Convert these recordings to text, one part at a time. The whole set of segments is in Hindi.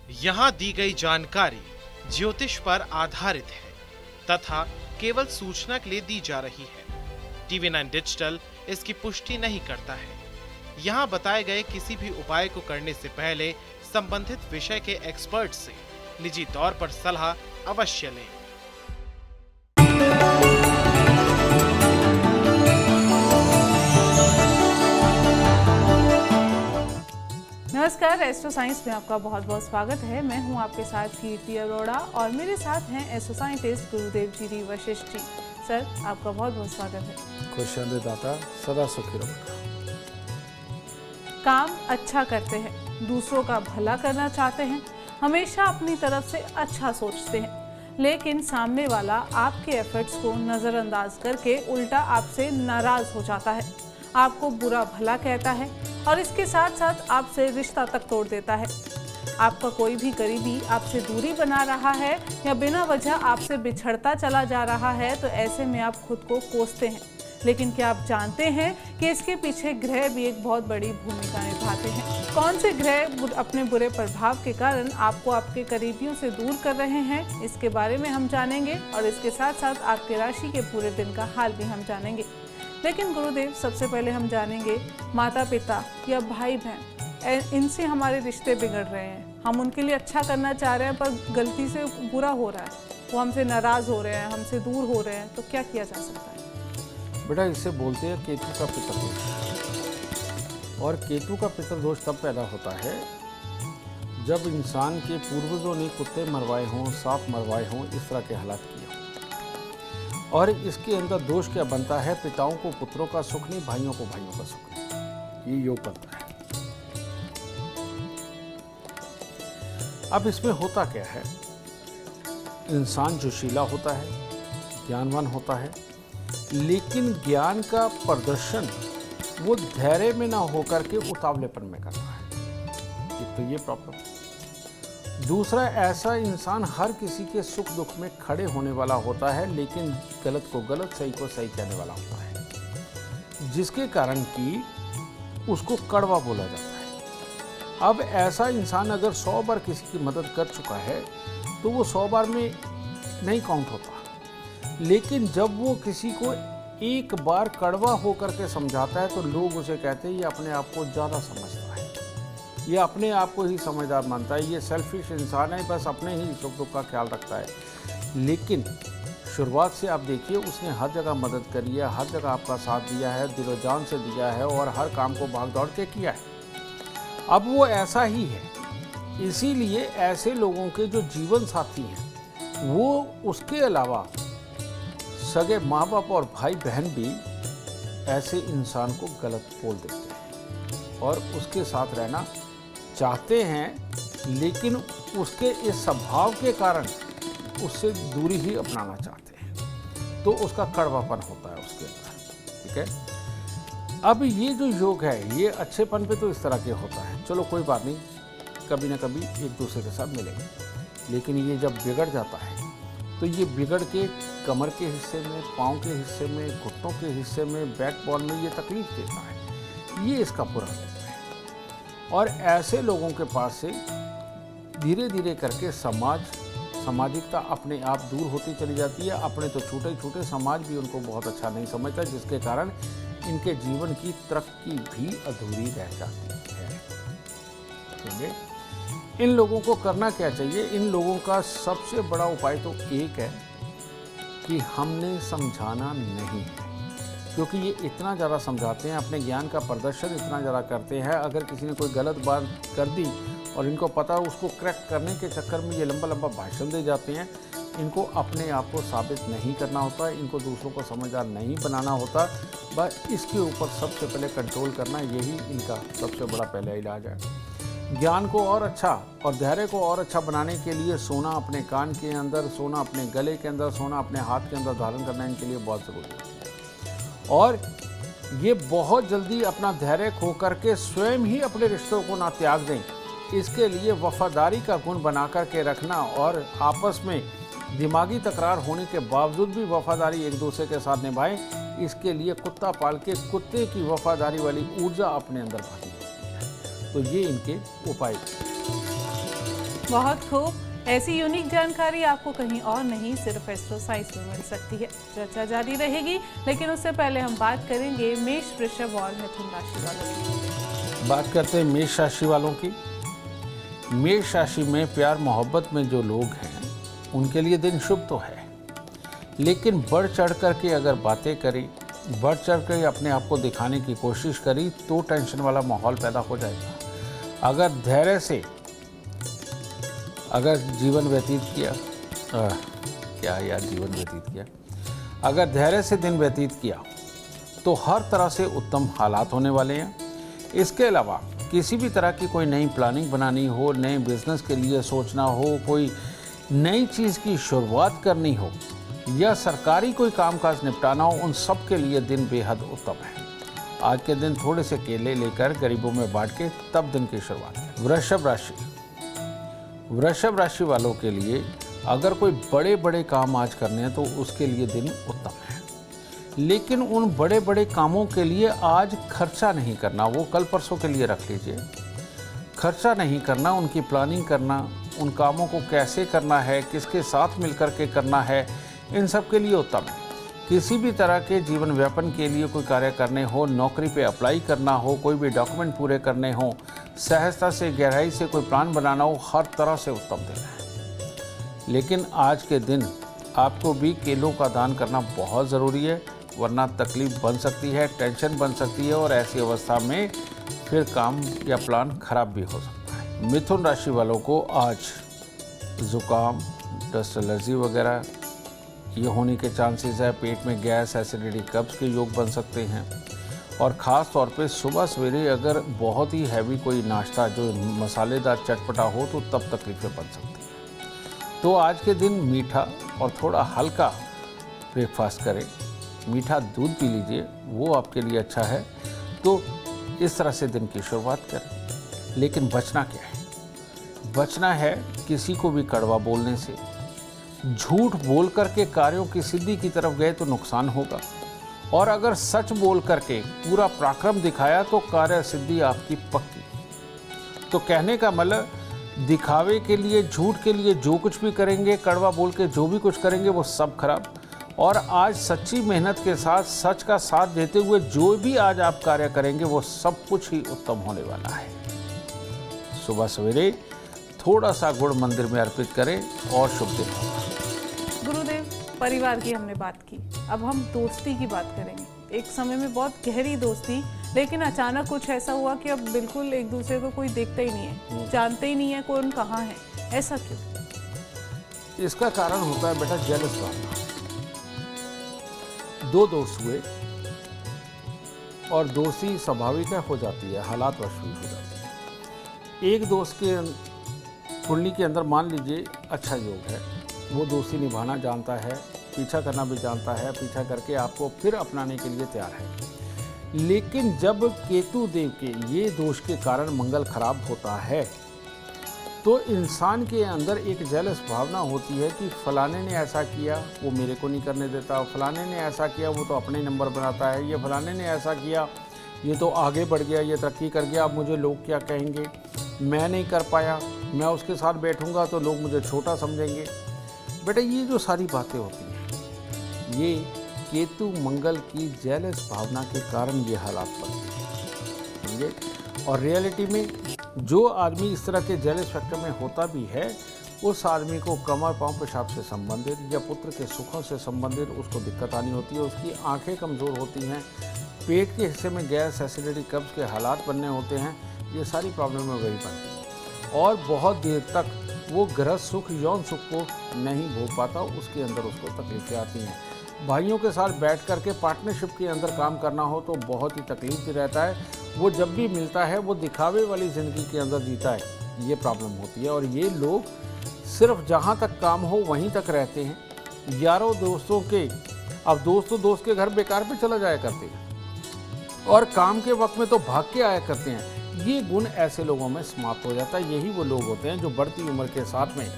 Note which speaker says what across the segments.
Speaker 1: यहाँ दी गई जानकारी ज्योतिष पर आधारित है तथा केवल सूचना के लिए दी जा रही है। टीवी 9 डिजिटल इसकी पुष्टि नहीं करता है। यहाँ बताए गए किसी भी उपाय को करने से पहले संबंधित विषय के एक्सपर्ट से निजी तौर पर सलाह अवश्य लें।
Speaker 2: नमस्कार, एस्ट्रो साइंस में आपका बहुत बहुत स्वागत है। मैं हूं आपके साथ कीर्ति अरोड़ा और मेरे साथ हैं एस्ट्रो साइंटिस्ट गुरुदेव G D Vashishtha ji. Sir, आपका बहुत बहुत स्वागत है।
Speaker 3: खुशियाँ दाता, सदा सुखी रहो।
Speaker 2: काम अच्छा करते हैं, दूसरों का भला करना चाहते हैं, हमेशा अपनी तरफ से अच्छा सोचते हैं, लेकिन सामने वाला आपके एफर्ट्स को नज़रअंदाज करके उल्टा आपसे नाराज हो जाता है, आपको बुरा भला कहता है और इसके साथ साथ आपसे रिश्ता तक तोड़ देता है। आपका कोई भी करीबी आपसे दूरी बना रहा है या बिना वजह आपसे बिछड़ता चला जा रहा है, तो ऐसे में आप खुद को कोसते हैं। लेकिन क्या आप जानते हैं कि इसके पीछे ग्रह भी एक बहुत बड़ी भूमिका निभाते हैं? कौन से ग्रह अपने बुरे प्रभाव के कारण आपको आपके करीबियों से दूर कर रहे हैं, इसके बारे में हम जानेंगे और इसके साथ साथ आपके राशि के पूरे दिन का हाल भी हम जानेंगे। लेकिन गुरुदेव, सबसे पहले हम जानेंगे माता पिता या भाई बहन, इनसे हमारे रिश्ते बिगड़ रहे हैं। हम उनके लिए अच्छा करना चाह रहे हैं पर गलती से बुरा हो रहा है, वो हमसे नाराज़ हो रहे हैं, हमसे दूर हो रहे हैं, तो क्या किया जा सकता है?
Speaker 3: बेटा, इसे बोलते हैं केतु का पितर दोष। और केतु का पितर दोष तब पैदा होता है जब इंसान के पूर्वजों ने कुत्ते मरवाए हों, सांप मरवाए हों, इस तरह के हालात किए हों। और इसके अंदर दोष क्या बनता है? पिताओं को पुत्रों का सुख नहीं, भाइयों को भाइयों का सुख नहीं, ये योग बनता है। अब इसमें होता क्या है? इंसान जोशीला होता है, ज्ञानवान होता है, लेकिन ज्ञान का प्रदर्शन वो धैर्य में ना होकर के उतावलेपन में करता है। एक तो ये प्रॉब्लम। दूसरा, ऐसा इंसान हर किसी के सुख दुख में खड़े होने वाला होता है, लेकिन गलत को गलत, सही को सही कहने वाला होता है, जिसके कारण कि उसको कड़वा बोला जाता है। अब ऐसा इंसान अगर 100 बार किसी की मदद कर चुका है तो वो 100 बार में नहीं काउंट होता, लेकिन जब वो किसी को एक बार कड़वा होकर के समझाता है तो लोग उसे कहते हैं ये अपने आप को ज़्यादा समझता है, ये अपने आप को ही समझदार मानता है, ये सेल्फिश इंसान है, बस अपने ही सुख दुख का ख्याल रखता है। लेकिन शुरुआत से आप देखिए, उसने हर जगह मदद करी है, हर जगह आपका साथ दिया है, दिलो जान से दिया है और हर काम को भाग दौड़ के किया है। अब वो ऐसा ही है, इसीलिए ऐसे लोगों के जो जीवन साथी हैं वो उसके अलावा सगे माँ बाप और भाई बहन भी ऐसे इंसान को गलत बोल देते हैं और उसके साथ रहना चाहते हैं, लेकिन उसके इस स्वभाव के कारण उससे दूरी ही अपनाना चाहते हैं, तो उसका कड़वापन होता है उसके अंदर। ठीक है। अब ये जो योग है ये अच्छेपन पे तो इस तरह के होता है, चलो कोई बात नहीं, कभी ना कभी एक दूसरे के साथ मिलेंगे, लेकिन ये जब बिगड़ जाता है तो ये बिगड़ के कमर के हिस्से में, पाँव के हिस्से में, घुटनों के हिस्से में, बैकबोन में ये तकलीफ देता है। ये इसका बुरा होता है और ऐसे लोगों के पास से धीरे धीरे करके सामाजिकता अपने आप दूर होती चली जाती है। अपने तो छोटे छोटे समाज भी उनको बहुत अच्छा नहीं समझता, जिसके कारण इनके जीवन की तरक्की भी अधूरी रह जाती है। समझे? इन लोगों को करना क्या चाहिए? इन लोगों का सबसे बड़ा उपाय तो एक है कि हमने समझाना नहीं है, क्योंकि ये इतना ज़्यादा समझाते हैं, अपने ज्ञान का प्रदर्शन इतना ज़्यादा करते हैं। अगर किसी ने कोई गलत बात कर दी और इनको पता, उसको क्रैक करने के चक्कर में ये लंबा लंबा भाषण दे जाते हैं। इनको अपने आप को साबित नहीं करना होता, इनको दूसरों को समझदार नहीं बनाना होता, बस इसके ऊपर सबसे पहले कंट्रोल करना, यही इनका सबसे बड़ा पहला इलाज है। ज्ञान को और अच्छा और धैर्य को और अच्छा बनाने के लिए सोना अपने कान के अंदर, सोना अपने गले के अंदर, सोना अपने हाथ के अंदर धारण करना इनके लिए बहुत ज़रूरी है। और ये बहुत जल्दी अपना धैर्य खो करके स्वयं ही अपने रिश्तों को ना त्याग दें, इसके लिए वफादारी का गुण बना कर के रखना और आपस में दिमागी तकरार होने के बावजूद भी वफादारी एक दूसरे के साथ निभाएं। इसके लिए कुत्ता पाल के कुत्ते की वफादारी वाली ऊर्जा अपने अंदर भरी होती है। तो ये इनके उपाय।
Speaker 2: बहुत खूब। ऐसी यूनिक जानकारी आपको कहीं और नहीं, सिर्फ एस्ट्रो साइंस में मिल सकती है। चर्चा जारी रहेगी, लेकिन उससे पहले हम बात करेंगे मेष, वृषभ और मिथुन राशि वालों की।
Speaker 3: बात करते हैं मेष राशि वालों की। मेष राशि में प्यार मोहब्बत में जो लोग हैं उनके लिए दिन शुभ तो है, लेकिन बढ़ चढ़ करके अगर बातें करी, बढ़ चढ़ कर अपने आप को दिखाने की कोशिश करी तो टेंशन वाला माहौल पैदा हो जाएगा। अगर धैर्य से अगर जीवन व्यतीत किया, अगर धैर्य से दिन व्यतीत किया तो हर तरह से उत्तम हालात होने वाले हैं। इसके अलावा किसी भी तरह की कोई नई प्लानिंग बनानी हो, नए बिजनेस के लिए सोचना हो, कोई नई चीज़ की शुरुआत करनी हो या सरकारी कोई कामकाज निपटाना हो, उन सब के लिए दिन बेहद उत्तम है। आज के दिन थोड़े से केले लेकर गरीबों में बांट के तब दिन की शुरुआत करें। वृषभ राशि वालों के लिए अगर कोई बड़े बड़े काम आज करने हैं तो उसके लिए दिन उत्तम है, लेकिन उन बड़े बड़े कामों के लिए आज खर्चा नहीं करना, वो कल परसों के लिए रख लीजिए। खर्चा नहीं करना, उनकी प्लानिंग करना, उन कामों को कैसे करना है, किसके साथ मिलकर के करना है, इन सब के लिए उत्तम है। किसी भी तरह के जीवन व्यापन के लिए कोई कार्य करने हो, नौकरी पे अप्लाई करना हो, कोई भी डॉक्यूमेंट पूरे करने हो, सहजता से गहराई से कोई प्लान बनाना हो, हर तरह से उत्तम दिन है। लेकिन आज के दिन आपको भी केलों का दान करना बहुत ज़रूरी है, वरना तकलीफ बन सकती है, टेंशन बन सकती है और ऐसी अवस्था में फिर काम या प्लान खराब भी हो सकता है। मिथुन राशि वालों को आज ज़ुकाम, डस्ट एलर्जी वगैरह ये होने के चांसेस है। पेट में गैस, एसिडिटी, कब्ज़ के योग बन सकते हैं और ख़ास तौर पे सुबह सवेरे अगर बहुत ही हैवी कोई नाश्ता जो मसालेदार चटपटा हो तो तब तकलीफ़ें बन सकती हैं। तो आज के दिन मीठा और थोड़ा हल्का ब्रेकफास्ट करें, मीठा दूध पी लीजिए, वो आपके लिए अच्छा है। तो इस तरह से दिन की शुरुआत करें। लेकिन बचना क्या है? बचना है किसी को भी कड़वा बोलने से। झूठ बोल करके कार्यों की सिद्धि की तरफ गए तो नुकसान होगा, और अगर सच बोल करके पूरा पराक्रम दिखाया तो कार्य सिद्धि आपकी पक्की। तो कहने का मतलब दिखावे के लिए, झूठ के लिए जो कुछ भी करेंगे, कड़वा बोल के जो भी कुछ करेंगे वो सब खराब। और आज सच्ची मेहनत के साथ, सच का साथ देते हुए जो भी आज आप कार्य करेंगे वो सब कुछ ही उत्तम होने वाला है। सुबह सवेरे थोड़ा सा गुड़ मंदिर में अर्पित करें और शुभ दिन होगा।
Speaker 2: गुरुदेव, परिवार की हमने बात की, अब हम दोस्ती की बात करेंगे। एक समय में बहुत गहरी दोस्ती, लेकिन अचानक कुछ ऐसा हुआ कि अब बिल्कुल एक दूसरे को कोई देखता ही नहीं है, जानते ही नहीं है कौन कहाँ है। ऐसा क्यों?
Speaker 3: इसका कारण होता है बेटा जेलस भावना। दो दोस्त हुए और दोस्ती स्वाभाविक हो जाती है, हालात वश हो जाती है। एक दोस्त के कुंडली के अंदर मान लीजिए अच्छा योग है, वो दोस्ती निभाना जानता है, पीछा करना भी जानता है, पीछा करके आपको फिर अपनाने के लिए तैयार है। लेकिन जब केतु देव के ये दोष के कारण मंगल खराब होता है तो इंसान के अंदर एक जेलस भावना होती है कि फलाने ने ऐसा किया, वो मेरे को नहीं करने देता, फलाने ने ऐसा किया, वो तो अपने नंबर बनाता है, ये फलाने ने ऐसा किया, ये तो आगे बढ़ गया, ये तरक्की कर गया, अब मुझे लोग क्या कहेंगे, मैं नहीं कर पाया, मैं उसके साथ बैठूंगा तो लोग मुझे छोटा समझेंगे। बेटा ये जो सारी बातें होती हैं, ये केतु मंगल की जेलस भावना के कारण ये हालात बनते हैं, समझे। और रियलिटी में जो आदमी इस तरह के जेलस फैक्टर में होता भी है, उस आदमी को कमर पांव पेशाब से संबंधित या पुत्र के सुखों से संबंधित उसको दिक्कत आनी होती है। उसकी आंखें कमज़ोर होती हैं, पेट के हिस्से में गैस, एसिडिटी, कब्ज़ के हालात बनने होते हैं। ये सारी प्रॉब्लम वही बनती है और बहुत देर तक वो गृहस्थ सुख, यौन सुख को नहीं भोग पाता, उसके अंदर उसको तकलीफें आती हैं। भाइयों के साथ बैठ कर के पार्टनरशिप के अंदर काम करना हो तो बहुत ही तकलीफ भी रहता है। वो जब भी मिलता है वो दिखावे वाली ज़िंदगी के अंदर जीता है, ये प्रॉब्लम होती है। और ये लोग सिर्फ जहाँ तक काम हो वहीं तक रहते हैं। यारों दोस्तों के, अब दोस्त के घर बेकार पे चला जाया करते हैं और काम के वक्त में तो भाग के आया करते हैं। ये गुण ऐसे लोगों में समाप्त हो जाता है। यही वो लोग होते हैं जो बढ़ती उम्र के साथ में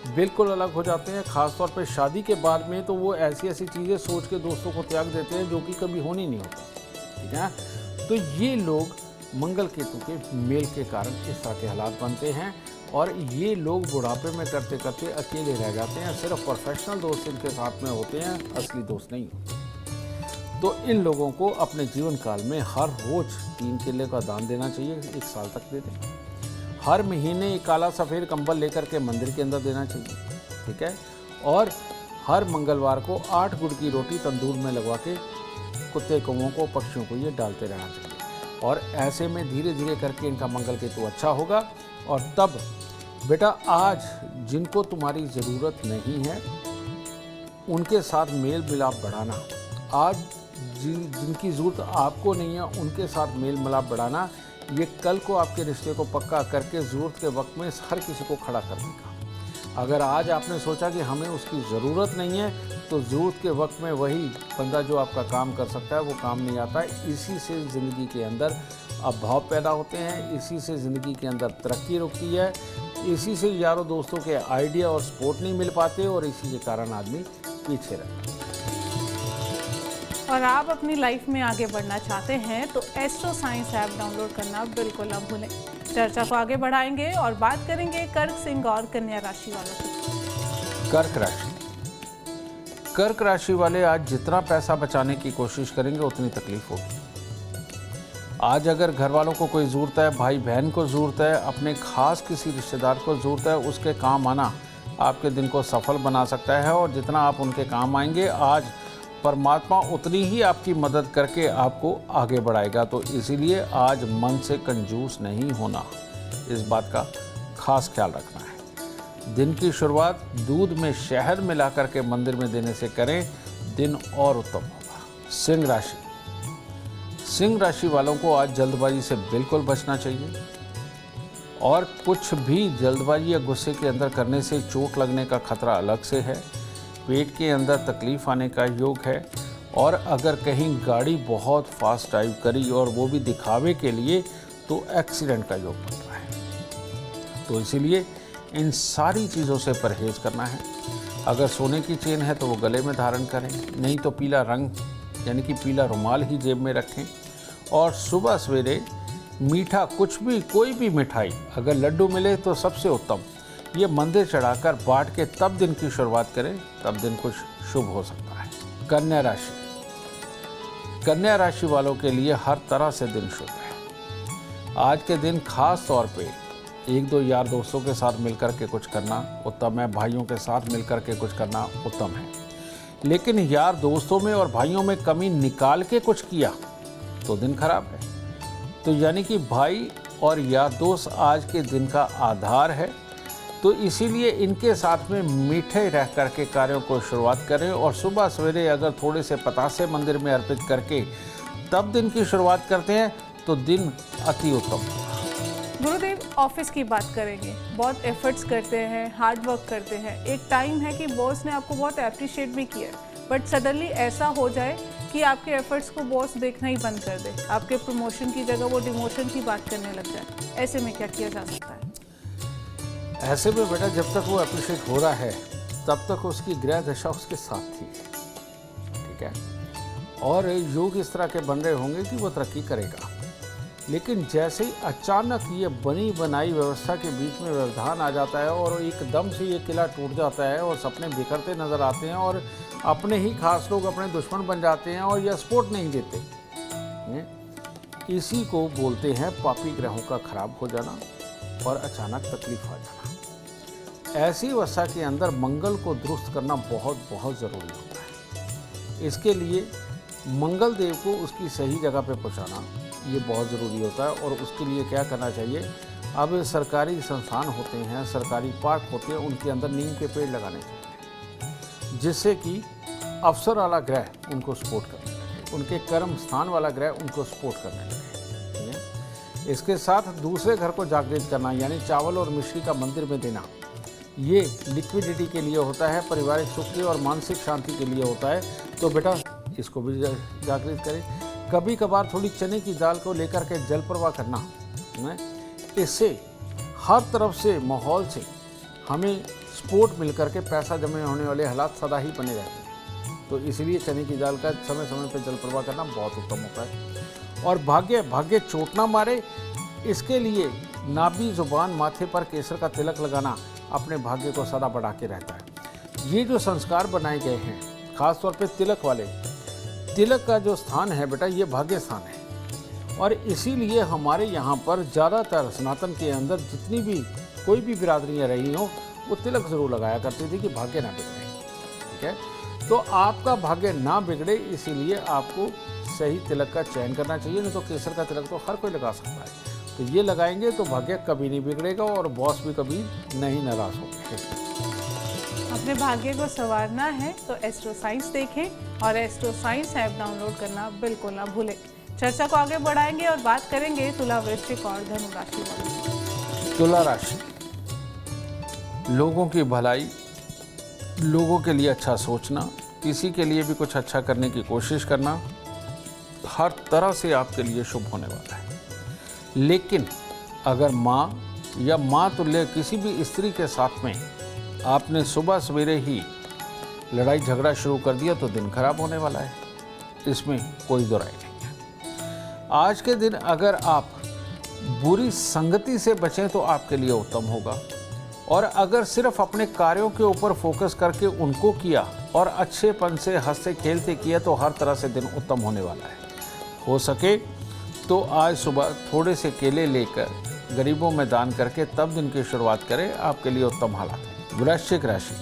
Speaker 3: बिल्कुल अलग हो जाते हैं। ख़ासतौर पे शादी के बाद में तो वो ऐसी चीज़ें सोच के दोस्तों को त्याग देते हैं जो कि कभी होनी नहीं होती, ठीक है। तो ये लोग मंगल केतु के मेल के कारण इस तरह के हालात बनते हैं और ये लोग बुढ़ापे में करते करते अकेले रह जाते हैं। सिर्फ प्रोफेशनल दोस्त इनके साथ में होते हैं, असली दोस्त नहीं होते। तो इन लोगों को अपने जीवन काल में हर रोज 3 केले का दान देना चाहिए, 1 साल तक दे दें। हर महीने एक काला सफ़ेद कंबल लेकर के मंदिर के अंदर देना चाहिए, ठीक है। और हर मंगलवार को 8 गुड़ की रोटी तंदूर में लगवा के कुत्ते कौओं को, पक्षियों को ये डालते रहना चाहिए। और ऐसे में धीरे धीरे करके इनका मंगल केतु अच्छा होगा। और तब बेटा आज जिनको तुम्हारी ज़रूरत नहीं है उनके साथ मेल मिलाप बढ़ाना, आज जिनकी ज़रूरत आपको नहीं है उनके साथ मेल मिलाप बढ़ाना, ये कल को आपके रिश्ते को पक्का करके ज़रूरत के वक्त में हर किसी को खड़ा कर देगा। अगर आज आपने सोचा कि हमें उसकी ज़रूरत नहीं है, तो ज़रूरत के वक्त में वही बंदा जो आपका काम कर सकता है वो काम नहीं आता है। इसी से ज़िंदगी के अंदर अभाव पैदा होते हैं, इसी से ज़िंदगी के अंदर तरक्की रुकती है, इसी से यारों दोस्तों के आइडिया और सपोर्ट नहीं मिल पाते और इसी के कारण आदमी पीछे रहता है।
Speaker 2: और आप अपनी लाइफ में आगे बढ़ना चाहते हैं तो एस्ट्रो साइंस ऐप डाउनलोड करना बिल्कुल ना भूलें। चर्चा को आगे बढ़ाएंगे और बात करेंगे कर्क, सिंह और कन्या राशि वालों की।
Speaker 3: कर्क राशि, कर्क राशि वाले आज जितना पैसा बचाने की कोशिश करेंगे उतनी तकलीफ होगी। आज अगर घर वालों को कोई ज़रूरत है, भाई बहन को ज़रूरत है, अपने खास किसी रिश्तेदार को ज़रूरत है, उसके काम आना आपके दिन को सफल बना सकता है। और जितना आप उनके काम आएंगे आज परमात्मा उतनी ही आपकी मदद करके आपको आगे बढ़ाएगा। तो इसीलिए आज मन से कंजूस नहीं होना, इस बात का खास ख्याल रखना है। दिन की शुरुआत दूध में शहद मिला करके मंदिर में देने से करें, दिन और उत्तम होगा। सिंह राशि, सिंह राशि वालों को आज जल्दबाजी से बिल्कुल बचना चाहिए और कुछ भी जल्दबाजी या गुस्से के अंदर करने से चोट लगने का खतरा अलग से है। पेट के अंदर तकलीफ आने का योग है और अगर कहीं गाड़ी बहुत फास्ट ड्राइव करी और वो भी दिखावे के लिए तो एक्सीडेंट का योग बन रहा है। तो इसीलिए इन सारी चीज़ों से परहेज करना है। अगर सोने की चेन है तो वो गले में धारण करें, नहीं तो पीला रंग यानी कि पीला रुमाल ही जेब में रखें। और सुबह सवेरे मीठा कुछ भी, कोई भी मिठाई, अगर लड्डू मिले तो सबसे उत्तम, ये मंदिर चढ़ाकर बांट के तब दिन की शुरुआत करें, तब दिन कुछ शुभ हो सकता है। कन्या राशि, कन्या राशि वालों के लिए हर तरह से दिन शुभ है। आज के दिन खास तौर पे 1-2 यार दोस्तों के साथ मिलकर के कुछ करना उत्तम है, भाइयों के साथ मिलकर के कुछ करना उत्तम है। लेकिन यार दोस्तों में और भाइयों में कमी निकाल के कुछ किया तो दिन खराब है। तो यानी कि भाई और यार दोस्त आज के दिन का आधार है। तो इसीलिए इनके साथ में मीठे रह करके कार्यों को शुरुआत करें और सुबह सवेरे अगर थोड़े से पतासे मंदिर में अर्पित करके तब दिन की शुरुआत करते हैं तो दिन अति उत्तम।
Speaker 2: गुरुदेव, ऑफिस की बात करेंगे। बहुत एफर्ट्स करते हैं, हार्ड वर्क करते हैं, एक टाइम है कि बॉस ने आपको बहुत अप्रिशिएट भी किया, बट सडनली ऐसा हो जाए कि आपके एफर्ट्स को बॉस देखना ही बंद कर दे, आपके प्रमोशन की जगह वो डिमोशन की बात करने लग जाए। ऐसे में क्या किया जा सकता है?
Speaker 3: ऐसे में बेटा जब तक वो अप्रिशिएट हो रहा है तब तक उसकी ग्रह दशा उसके साथ थी, ठीक है। और योग इस तरह के बन रहे होंगे कि वो तरक्की करेगा। लेकिन जैसे ही अचानक ये बनी बनाई व्यवस्था के बीच में व्यवधान आ जाता है और एकदम से ये किला टूट जाता है और सपने बिखरते नज़र आते हैं और अपने ही खास लोग अपने दुश्मन बन जाते हैं और यह सपोर्ट नहीं देते, इसी को बोलते हैं पापी ग्रहों का खराब हो जाना और अचानक तकलीफ आ जाना। ऐसी अवस्था के अंदर मंगल को दुरुस्त करना बहुत बहुत ज़रूरी होता है। इसके लिए मंगल देव को उसकी सही जगह पे पहुंचाना ये बहुत ज़रूरी होता है। और उसके लिए क्या करना चाहिए, अब सरकारी संस्थान होते हैं, सरकारी पार्क होते हैं, उनके अंदर नीम के पेड़ लगाने चाहिए जिससे कि अवसर वाला ग्रह उनको सपोर्ट करने लगे, उनके कर्म स्थान वाला ग्रह उनको सपोर्ट करने लगे, ठीक है। इसके साथ दूसरे घर को जागृत करना यानी चावल और मिश्री का मंदिर में देना, ये लिक्विडिटी के लिए होता है, पारिवारिक सुख के और मानसिक शांति के लिए होता है। तो बेटा इसको भी जागृत करें। कभी कभार थोड़ी चने की दाल को लेकर के जल प्रवाह करना है, इससे हर तरफ से माहौल से हमें सपोर्ट मिल करके पैसा जमे होने वाले हालात सदा ही बने रहते हैं। तो इसलिए चने की दाल का समय समय पर जल प्रवाह करना बहुत उत्तम होता है। और भाग्य चोट ना मारे, इसके लिए नाभि जुबान माथे पर केसर का तिलक लगाना अपने भाग्य को सदा बढ़ा के रहता है। ये जो संस्कार बनाए गए हैं, खास तौर पे तिलक वाले, तिलक का जो स्थान है बेटा, ये भाग्य स्थान है। और इसीलिए हमारे यहाँ पर ज़्यादातर सनातन के अंदर जितनी भी कोई भी बिरादरियाँ रही हों, वो तिलक ज़रूर लगाया करती थी कि भाग्य ना बिगड़े। ठीक है, तो आपका भाग्य ना बिगड़े इसीलिए आपको सही तिलक का चयन करना चाहिए। नहीं तो केसर का तिलक तो हर कोई लगा सकता है, तो ये लगाएंगे तो भाग्य कभी नहीं बिगड़ेगा और बॉस भी कभी नहीं नाराज होंगे।
Speaker 2: अपने भाग्य को संवारना है तो एस्ट्रो साइंस देखें और एस्ट्रो साइंस ऐप डाउनलोड करना बिल्कुल ना भूलें। चर्चा को आगे बढ़ाएंगे और बात करेंगे तुला, वृश्चिक और धनु राशि वालों।
Speaker 3: तुला राशि, लोगों की भलाई, लोगों के लिए अच्छा सोचना, किसी के लिए भी कुछ अच्छा करने की कोशिश करना, हर तरह से आपके लिए शुभ होने वाला है। लेकिन अगर माँ या माँ तुल्य किसी भी स्त्री के साथ में आपने सुबह सवेरे ही लड़ाई झगड़ा शुरू कर दिया तो दिन खराब होने वाला है, इसमें कोई दो राय नहीं है। आज के दिन अगर आप बुरी संगति से बचें तो आपके लिए उत्तम होगा, और अगर सिर्फ अपने कार्यों के ऊपर फोकस करके उनको किया और अच्छेपन से हंसते खेलते किया तो हर तरह से दिन उत्तम होने वाला है। हो सके तो आज सुबह थोड़े से केले लेकर गरीबों में दान करके तब दिन की शुरुआत करें, आपके लिए उत्तम हालात हैं। वृश्चिक राशि,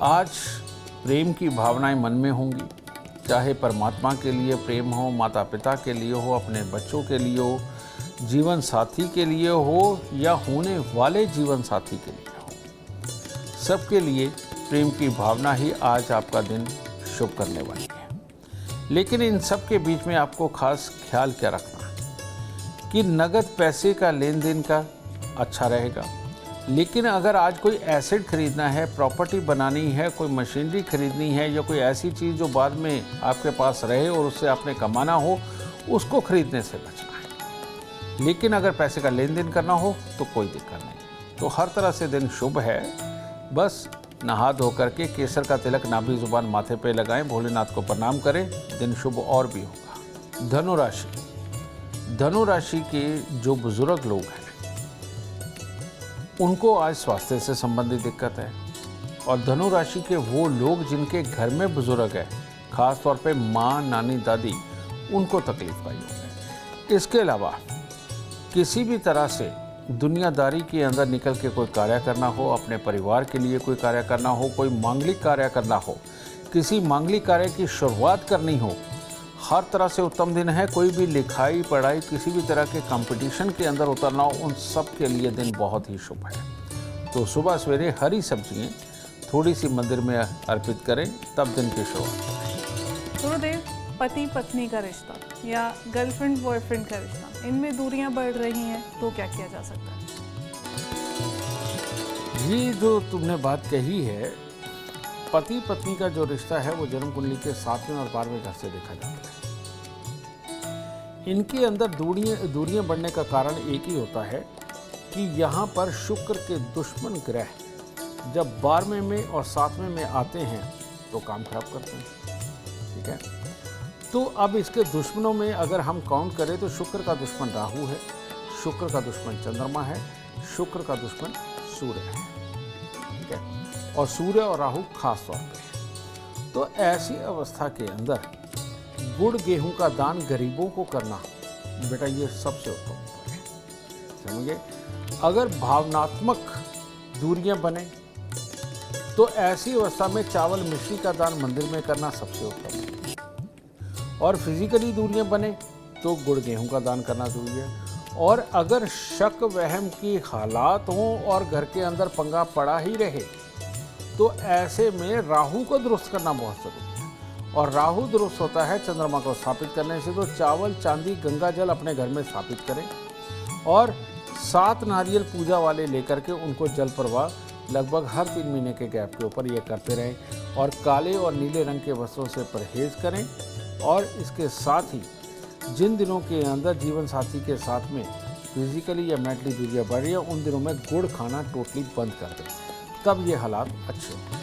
Speaker 3: आज प्रेम की भावनाएं मन में होंगी, चाहे परमात्मा के लिए प्रेम हो, माता पिता के लिए हो, अपने बच्चों के लिए हो, जीवन साथी के लिए हो या होने वाले जीवन साथी के लिए हो, सबके लिए प्रेम की भावना ही आज आपका दिन शुभ करने वाली है। लेकिन इन सब के बीच में आपको खास ख्याल क्या रखना है कि नगद पैसे का लेन देन का अच्छा रहेगा। लेकिन अगर आज कोई एसेट खरीदना है, प्रॉपर्टी बनानी है, कोई मशीनरी खरीदनी है या कोई ऐसी चीज़ जो बाद में आपके पास रहे और उससे आपने कमाना हो, उसको खरीदने से बचना है। लेकिन अगर पैसे का लेन देन करना हो तो कोई दिक्कत नहीं। तो हर तरह से दिन शुभ है। बस नहा धो करके केसर का तिलक नाभि जुबान माथे पे लगाएं, भोलेनाथ को प्रणाम करें, दिन शुभ और भी होगा। धनु राशि, धनु राशि के जो बुजुर्ग लोग हैं उनको आज स्वास्थ्य से संबंधित दिक्कत है, और धनु राशि के वो लोग जिनके घर में बुजुर्ग है, खास तौर पे माँ, नानी, दादी, उनको तकलीफ का योग है। इसके अलावा किसी भी तरह से दुनियादारी के अंदर निकल के कोई कार्य करना हो, अपने परिवार के लिए कोई कार्य करना हो, कोई मांगलिक कार्य करना हो, किसी मांगलिक कार्य की शुरुआत करनी हो, हर तरह से उत्तम दिन है। कोई भी लिखाई पढ़ाई किसी भी तरह के कंपटीशन के अंदर उतरना हो, उन सब के लिए दिन बहुत ही शुभ है। तो सुबह सवेरे हरी सब्जियाँ थोड़ी सी मंदिर में अर्पित करें, तब दिन की शुरुआत।
Speaker 2: गुरुदेव, पति पत्नी का रिश्ता या गर्लफ्रेंड बॉयफ्रेंड का रिश्ता, इनमें दूरियां बढ़ रही हैं तो क्या किया जा सकता है?
Speaker 3: ये जो तुमने बात कही है, पति पत्नी का जो रिश्ता है वो जन्म कुंडली के 7वें और 12वें घर से देखा जाता है। इनके अंदर दूरियां बढ़ने का कारण एक ही होता है कि यहाँ पर शुक्र के दुश्मन ग्रह जब 12वें में और 7वें में आते हैं तो काम खराब करते हैं। ठीक है, तो अब इसके दुश्मनों में अगर हम काउंट करें तो शुक्र का दुश्मन राहु है, शुक्र का दुश्मन चंद्रमा है, शुक्र का दुश्मन सूर्य है। ठीक है, और सूर्य और राहु खास तौर पे। तो ऐसी अवस्था के अंदर गुड़ गेहूं का दान गरीबों को करना बेटा ये सबसे उत्तम है। समझे, अगर भावनात्मक दूरियां बने तो ऐसी अवस्था में चावल मिश्री का दान मंदिर में करना सबसे उत्तम है, और फिजिकली दूरियां बने तो गुड़ गेहूं का दान करना जरूरी है। और अगर शक वहम की हालात हों और घर के अंदर पंगा पड़ा ही रहे तो ऐसे में राहु को दुरुस्त करना बहुत जरूरी है, और राहु दुरुस्त होता है चंद्रमा को स्थापित करने से। तो चावल, चांदी, गंगा जल अपने घर में स्थापित करें और 7 नारियल पूजा वाले लेकर के उनको जल प्रवाह लगभग हर 3 महीने के गैप के ऊपर ये करते रहें, और काले और नीले रंग के वस्त्रों से परहेज करें। और इसके साथ ही जिन दिनों के अंदर जीवन साथी के साथ में फिजिकली या मेंटली दूरियां बढ़ रही है, उन दिनों में गुड़ खाना टोटली बंद कर दें, तब ये हालात अच्छे होंगे।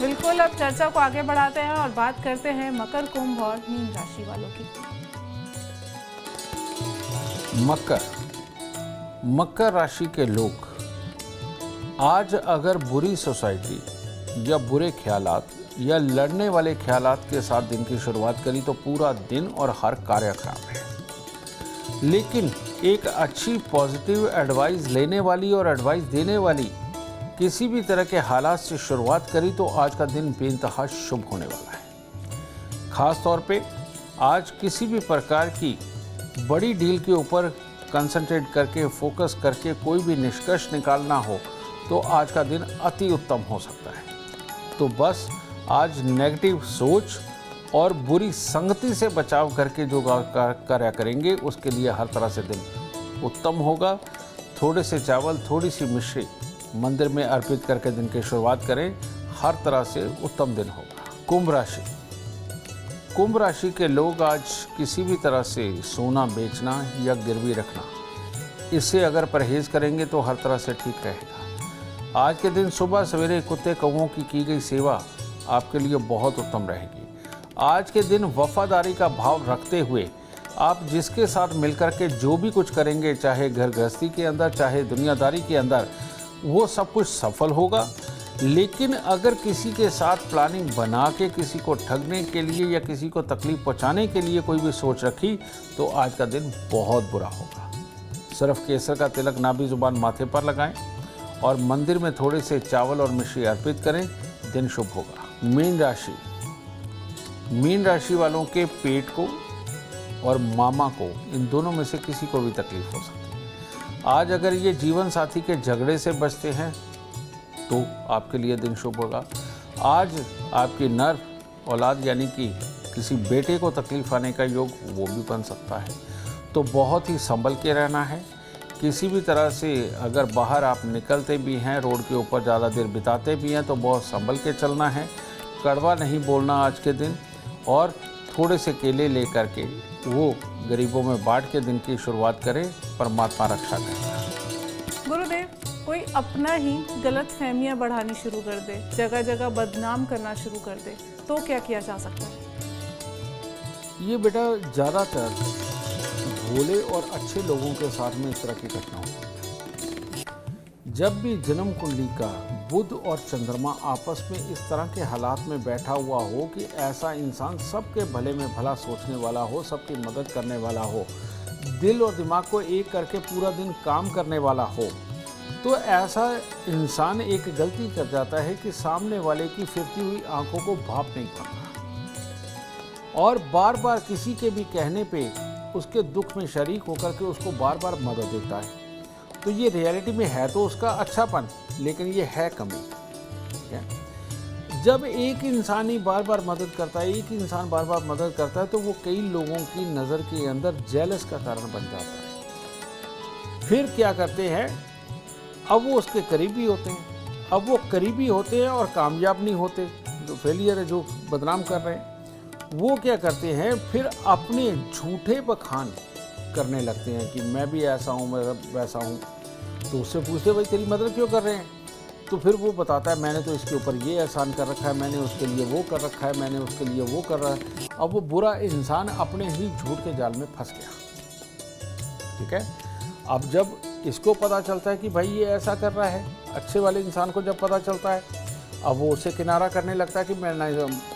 Speaker 2: बिल्कुल, अब चर्चा को आगे बढ़ाते हैं और बात करते हैं मकर, कुंभ और मीन राशि वालों की।
Speaker 3: मकर, मकर राशि के लोग आज अगर बुरी सोसाइटी या बुरे ख्यालात या लड़ने वाले ख्यालात के साथ दिन की शुरुआत करी तो पूरा दिन और हर कार्य खराब है। लेकिन एक अच्छी पॉजिटिव एडवाइस लेने वाली और एडवाइस देने वाली किसी भी तरह के हालात से शुरुआत करी तो आज का दिन बेइंतहा शुभ होने वाला है। खास तौर पे आज किसी भी प्रकार की बड़ी डील के ऊपर कंसंट्रेट करके फोकस करके कोई भी निष्कर्ष निकालना हो तो आज का दिन अति उत्तम हो सकता है। तो बस आज नेगेटिव सोच और बुरी संगति से बचाव करके जो कार्य करेंगे उसके लिए हर तरह से दिन उत्तम होगा। थोड़े से चावल थोड़ी सी मिश्री मंदिर में अर्पित करके दिन की शुरुआत करें, हर तरह से उत्तम दिन होगा। कुंभ राशि के लोग आज किसी भी तरह से सोना बेचना या गिरवी रखना, इससे अगर परहेज करेंगे तो हर तरह से ठीक रहेगा। आज के दिन सुबह सवेरे कुत्ते कौवों की गई सेवा आपके लिए बहुत उत्तम रहेगी। आज के दिन वफादारी का भाव रखते हुए आप जिसके साथ मिलकर के जो भी कुछ करेंगे, चाहे घर गृहस्थी के अंदर चाहे दुनियादारी के अंदर, वो सब कुछ सफल होगा। लेकिन अगर किसी के साथ प्लानिंग बना के किसी को ठगने के लिए या किसी को तकलीफ पहुंचाने के लिए कोई भी सोच रखी तो आज का दिन बहुत बुरा होगा। सिर्फ केसर का तिलक नाभि जुबान माथे पर लगाएं और मंदिर में थोड़े से चावल और मिश्री अर्पित करें, दिन शुभ होगा। मीन राशि वालों के पेट को और मामा को, इन दोनों में से किसी को भी तकलीफ हो सकती है। आज अगर ये जीवन साथी के झगड़े से बचते हैं तो आपके लिए दिन शुभ होगा। आज आपकी नर औलाद यानी कि किसी बेटे को तकलीफ आने का योग वो भी बन सकता है, तो बहुत ही संभल के रहना है। किसी भी तरह से अगर बाहर आप निकलते भी हैं, रोड के ऊपर ज़्यादा देर बिताते भी हैं तो बहुत संभल के चलना है। कड़वा नहीं बोलना आज के दिन, और थोड़े से केले लेकर के वो गरीबों में बांट के दिन की शुरुआत करें, परमात्मा रक्षा करें।
Speaker 2: गुरुदेव, कोई अपना ही गलत फहमियाँ बढ़ानी शुरू कर दे, जगह जगह बदनाम करना शुरू कर दे, तो क्या किया जा सकता है?
Speaker 3: ये बेटा ज़्यादातर भोले और अच्छे लोगों के साथ में इस तरह की घटना होती है। जब भी जन्म कुंडली का बुध और चंद्रमा आपस में इस तरह के हालात में बैठा हुआ हो कि ऐसा इंसान सबके भले में भला सोचने वाला हो, सबकी मदद करने वाला हो, दिल और दिमाग को एक करके पूरा दिन काम करने वाला हो, तो ऐसा इंसान एक गलती कर जाता है कि सामने वाले की फिरती हुई आंखों को भाप नहीं पाता और बार बार किसी के भी कहने पे उसके दुख में शरीक होकर के उसको बार बार मदद देता है। तो ये रियलिटी में है तो उसका अच्छापन, लेकिन ये है कमी। ठीक है, जब एक इंसान ही बार बार मदद करता है, एक इंसान बार बार मदद करता है, तो वो कई लोगों की नज़र के अंदर जेलस का कारण बन जाता है। फिर क्या करते हैं, अब वो उसके करीबी होते हैं, अब वो करीबी होते हैं और कामयाब नहीं होते, जो फेलियर है, जो बदनाम कर रहे हैं, वो क्या करते हैं, फिर अपने झूठे बखान करने लगते हैं कि मैं भी ऐसा हूँ, मैं वैसा हूँ। तो उससे पूछते भाई तेरी मदद क्यों कर रहे हैं, तो फिर वो बताता है मैंने तो इसके ऊपर ये एहसान कर रखा है, मैंने उसके लिए वो कर रखा है, मैंने उसके लिए वो कर रहा है। अब वो बुरा इंसान अपने ही झूठ के जाल में फंस गया। ठीक है, अब जब इसको पता चलता है कि भाई ये ऐसा कर रहा है, अच्छे वाले इंसान को जब पता चलता है, अब वो उसे किनारा करने लगता है कि मैं ना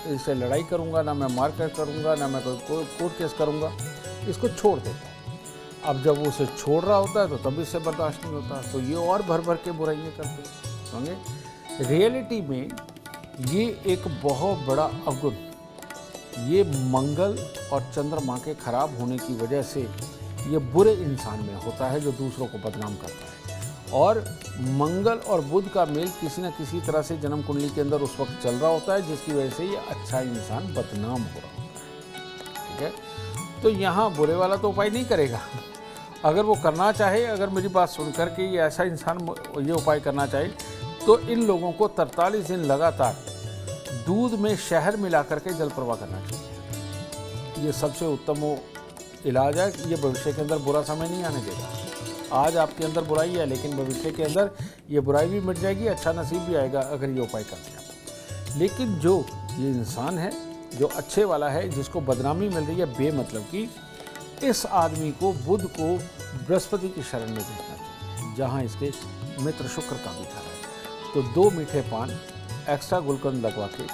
Speaker 3: इससे लड़ाई करूंगा, ना मैं मारकाट करूंगा, ना मैं कोई कोर्ट केस करूंगा, इसको छोड़ देता हूँ। अब जब वो उसे छोड़ रहा होता है तो तब इससे बर्दाश्त नहीं होता, तो ये और भर भर के बुराइयाँ करते हैं। समझे, रियलिटी में ये एक बहुत बड़ा अवगुण, ये मंगल और चंद्रमा के खराब होने की वजह से ये बुरे इंसान में होता है जो दूसरों को बदनाम करता है। और मंगल और बुध का मेल किसी न किसी तरह से जन्म कुंडली के अंदर उस वक्त चल रहा होता है जिसकी वजह से ये अच्छा इंसान बदनाम हो रहा होता है। ठीक है, तो यहाँ बुरे वाला तो उपाय नहीं करेगा। अगर वो करना चाहे, अगर मेरी बात सुन कर के ये ऐसा इंसान ये उपाय करना चाहे, तो इन लोगों को 43 दिन लगातार दूध में शहद मिला करके जल प्रवाह करना चाहिए। ये सबसे उत्तम इलाज है। ये भविष्य के अंदर बुरा समय नहीं आने देगा। आज आपके अंदर बुराई है, लेकिन भविष्य के अंदर ये बुराई भी मिट जाएगी, अच्छा नसीब भी आएगा अगर ये उपाय कर दिया। लेकिन जो ये इंसान है, जो अच्छे वाला है, जिसको बदनामी मिल रही है बेमतलब की, इस आदमी को, बुध को, बृहस्पति की शरण में भेजना चाहिए। जहाँ इसके मित्र शुक्र का भी घर है। तो 2 मीठे पान एक्स्ट्रा गुलकंद लगवा के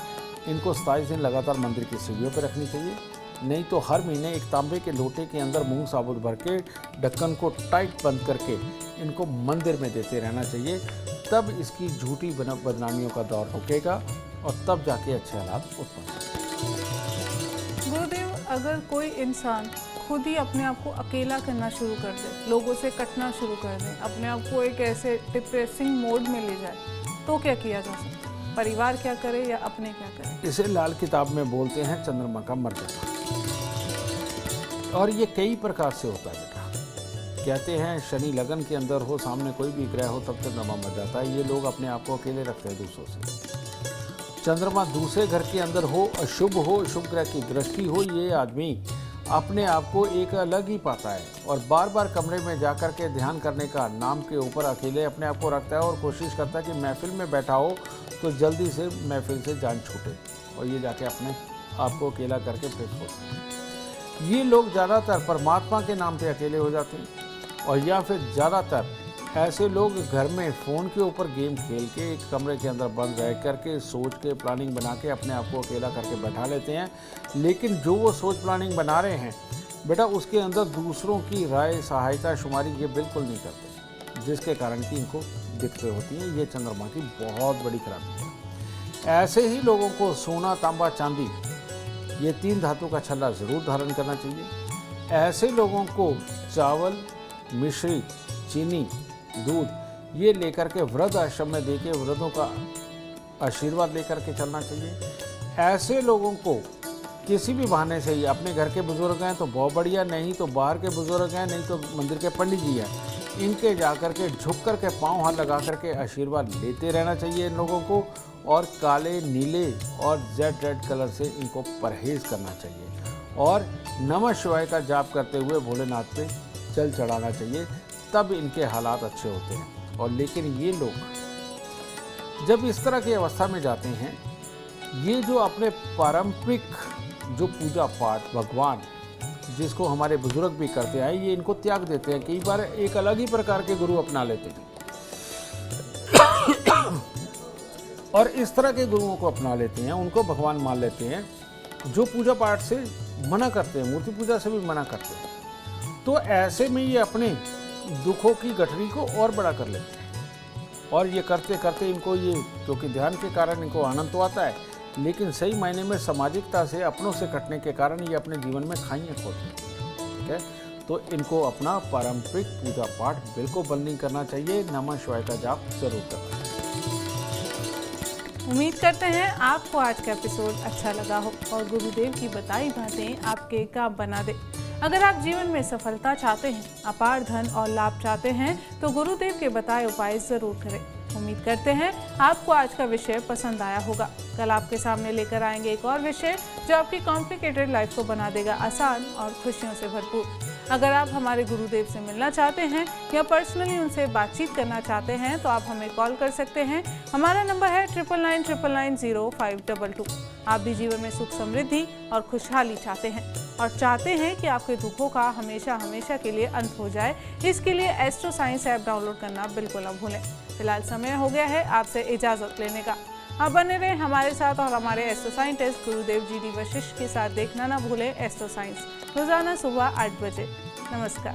Speaker 3: इनको 27 दिन लगातार मंदिर की सीढ़ियों पर रखनी चाहिए। नहीं तो हर महीने एक तांबे के लोटे के अंदर मूंग साबुत भर के ढक्कन को टाइट बंद करके इनको मंदिर में देते रहना चाहिए। तब इसकी झूठी बदनामियों का दौर रुकेगा और तब जाके अच्छे हालात उत्पन्न होंगे।
Speaker 2: गुरुदेव, अगर कोई इंसान खुद ही अपने आप को अकेला करना शुरू कर दे, लोगों से कटना शुरू कर दे, अपने आप को एक ऐसे डिप्रेसिंग मोड में ले जाए, तो क्या किया जा सकता है? परिवार क्या करे या अपने क्या करे?
Speaker 3: इसे लाल किताब में बोलते हैं चंद्रमा का मर जाना। और ये कई प्रकार से होता है बेटा। कहते हैं शनि लगन के अंदर हो, सामने कोई भी ग्रह हो, तब चंद्रमा मर जाता है। ये लोग अपने आप को अकेले रखते हैं दूसरों से। चंद्रमा दूसरे घर के अंदर हो, अशुभ हो, शुभ ग्रह की दृष्टि हो, ये आदमी अपने आप को एक अलग ही पाता है और बार बार कमरे में जाकर के ध्यान करने का नाम के ऊपर अकेले अपने आप को रखता है और कोशिश करता है कि महफिल में बैठा हो तो जल्दी से महफिल से जान छूटे और ये जाके अपने आप को अकेला करके फिर सोचते हैं। ये लोग ज़्यादातर परमात्मा के नाम पे अकेले हो जाते हैं और या फिर ज़्यादातर ऐसे लोग घर में फ़ोन के ऊपर गेम खेल के एक कमरे के अंदर बंद रह करके सोच के प्लानिंग बना के अपने आप को अकेला करके बैठा लेते हैं। लेकिन जो वो सोच प्लानिंग बना रहे हैं बेटा, उसके अंदर दूसरों की राय, सहायता, शुमारी ये बिल्कुल नहीं करते, जिसके कारण कि इनको दिक्कतें होती हैं। ये चंद्रमा की बहुत बड़ी खराबी है। ऐसे ही लोगों को सोना, तांबा, चांदी ये 3 धातु का छल्ला ज़रूर धारण करना चाहिए। ऐसे लोगों को चावल, मिश्री, चीनी, दूध ये लेकर के वृद्ध आश्रम में देके वृद्धों का आशीर्वाद लेकर के चलना चाहिए। ऐसे लोगों को किसी भी बहाने से ही, अपने घर के बुजुर्ग हैं तो बहुत बढ़िया, नहीं तो बाहर के बुजुर्ग हैं, नहीं तो मंदिर के पंडित जी हैं, इनके जाकर के झुक कर के पाँव हाथ लगा कर के आशीर्वाद लेते रहना चाहिए इन लोगों को। और काले, नीले और रेड कलर से इनको परहेज़ करना चाहिए और नमः शिवाय का जाप करते हुए भोलेनाथ पे जल चढ़ाना चाहिए, तब इनके हालात अच्छे होते हैं। और लेकिन ये लोग जब इस तरह की अवस्था में जाते हैं, ये जो अपने पारंपरिक जो पूजा पाठ, भगवान जिसको हमारे बुजुर्ग भी करते आए, ये इनको त्याग देते हैं। कई बार एक अलग ही प्रकार के गुरु अपना लेते हैं और इस तरह के गुरुओं को अपना लेते हैं, उनको भगवान मान लेते हैं, जो पूजा पाठ से मना करते हैं, मूर्ति पूजा से भी मना करते हैं। तो ऐसे में ये अपने दुखों की गठरी को और बड़ा कर लेते हैं और ये करते करते इनको ये, क्योंकि ध्यान के कारण इनको आनंद तो आता है, लेकिन सही मायने में सामाजिकता से, अपनों से कटने के कारण ये अपने जीवन में खाइयाँ खोते हैं। ठीक है, तो इनको अपना पारंपरिक पूजा पाठ बिल्कुल बंद नहीं करना चाहिए। नमः शिवाय का जाप जरूर करना चाहिए।
Speaker 2: उम्मीद करते हैं आपको आज का एपिसोड अच्छा लगा हो और गुरुदेव की बताई बातें आपके काम बना दे। अगर आप जीवन में सफलता चाहते हैं, अपार धन और लाभ चाहते हैं, तो गुरुदेव के बताए उपाय जरूर करें। उम्मीद करते हैं आपको आज का विषय पसंद आया होगा। कल आपके सामने लेकर आएंगे एक और विषय जो आपकी कॉम्प्लिकेटेड लाइफ को बना देगा आसान और खुशियों से भरपूर। अगर आप हमारे गुरुदेव से मिलना चाहते हैं या पर्सनली उनसे बातचीत करना चाहते हैं तो आप हमें कॉल कर सकते हैं। हमारा नंबर है 9999900522। आप भी जीवन में सुख, समृद्धि और खुशहाली चाहते हैं और चाहते हैं कि आपके दुखों का हमेशा हमेशा के लिए अंत हो जाए, इसके लिए एस्ट्रो साइंस ऐप डाउनलोड करना बिल्कुल न भूलें। फिलहाल समय हो गया है आपसे इजाज़त लेने का। आप बने रहें हमारे साथ और हमारे एस्ट्रो साइंटिस्ट गुरुदेव जी डी वशिष्ठ के साथ देखना ना भूलें एस्ट्रो साइंस, रोजाना सुबह 8 बजे। नमस्कार।